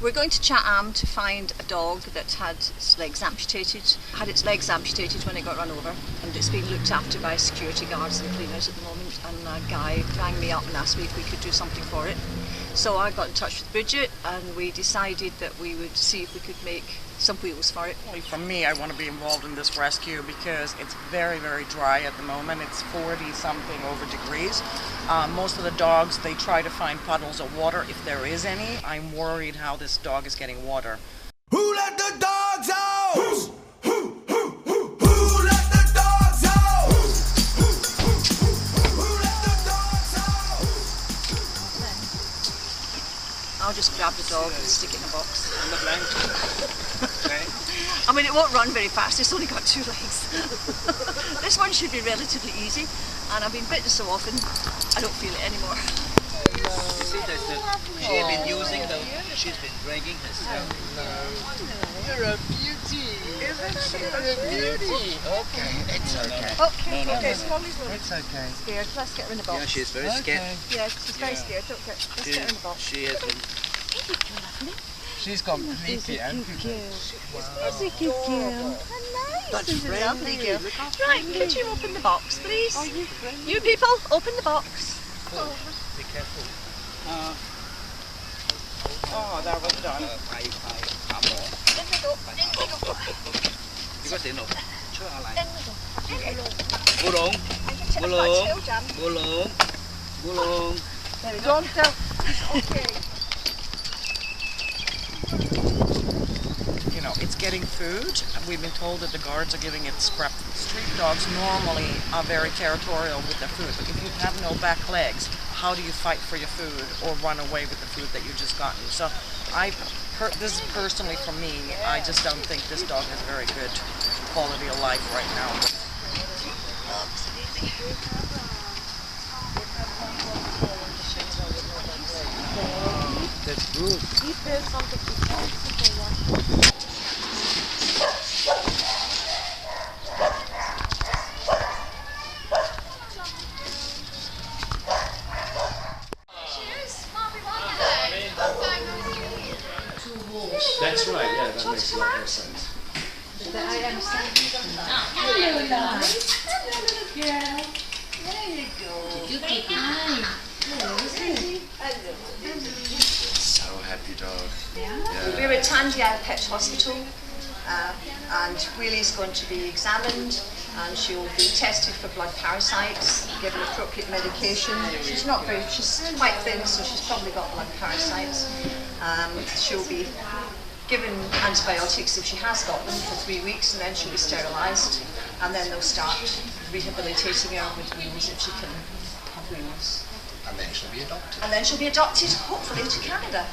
We're going to Cha-Am to find a dog that had its legs amputated. Had its legs amputated when it got run over, and it's being looked after by security guards and cleaners at the moment. And a guy rang me up and asked me if we could do something for it. So I got in touch with Bridget, and we decided that we would see if we could make some wheels for it. For me, I want to be involved in this rescue because it's very, very dry at the moment. It's 40-something over degrees. Most of the dogs, they try to find puddles of water if there is any. I'm worried how this dog is getting water. Who let the dogs out? Who let the dogs out? Who let the dogs out? I'll just grab the dog and stick it in a box. On the blanket. I mean, it won't run very fast, it's only got 2 legs. This one should be relatively easy, and I've been bitten so often, I don't feel it anymore. See, she's been using she's been dragging herself. You're a beauty. Isn't she a beauty? Okay, it's okay. Okay, No, okay, Smollie's not It's okay. scared. Let's get her in the box. Yeah, she's very scared. Yeah, she's very scared. Let's get her in the box. She has been. She's completely amputated. That's a good girl. But She's a lovely girl. look how Right, could you open the box, please? Are you friendly? You people, open the box. Be careful. Oh, that was done. ไปหาหมอ In we go, in we go. พี่ก็เสียหนกช่วยอะไร In we go. Okay. บุหลง Check Hello. the tail jam. บุหลงบุหลง There we go. Don't tell. Okay. You know, it's getting food. We've been told that the guards are giving it scrap. Street dogs normally are very territorial with their food, but if you have no back legs, how do you fight for your food or run away with the food that you've just gotten? So this is personally for me, I just don't think this dog has very good quality of life right now. That's good. That's right, yeah, that makes a lot more sense. Hello, love. Hello, little girl. There you go. So happy dog. Yeah. We're at Tandiao Pet Hospital, and Wheelie's going to be examined, and she'll be tested for blood parasites, given appropriate medication. She's quite thin, so she's probably got blood parasites. She'll be given antibiotics if she has got them for 3 weeks, and then she'll be sterilized, and then they'll start rehabilitating her with wheels if she can have wheels. And then she'll be adopted. And then she'll be adopted, hopefully, to Canada.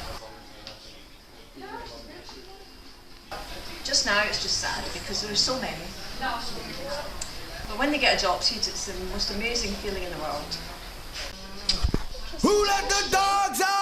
Just now it's just sad because there are so many. But when they get adopted, it's the most amazing feeling in the world. Who let the dogs out?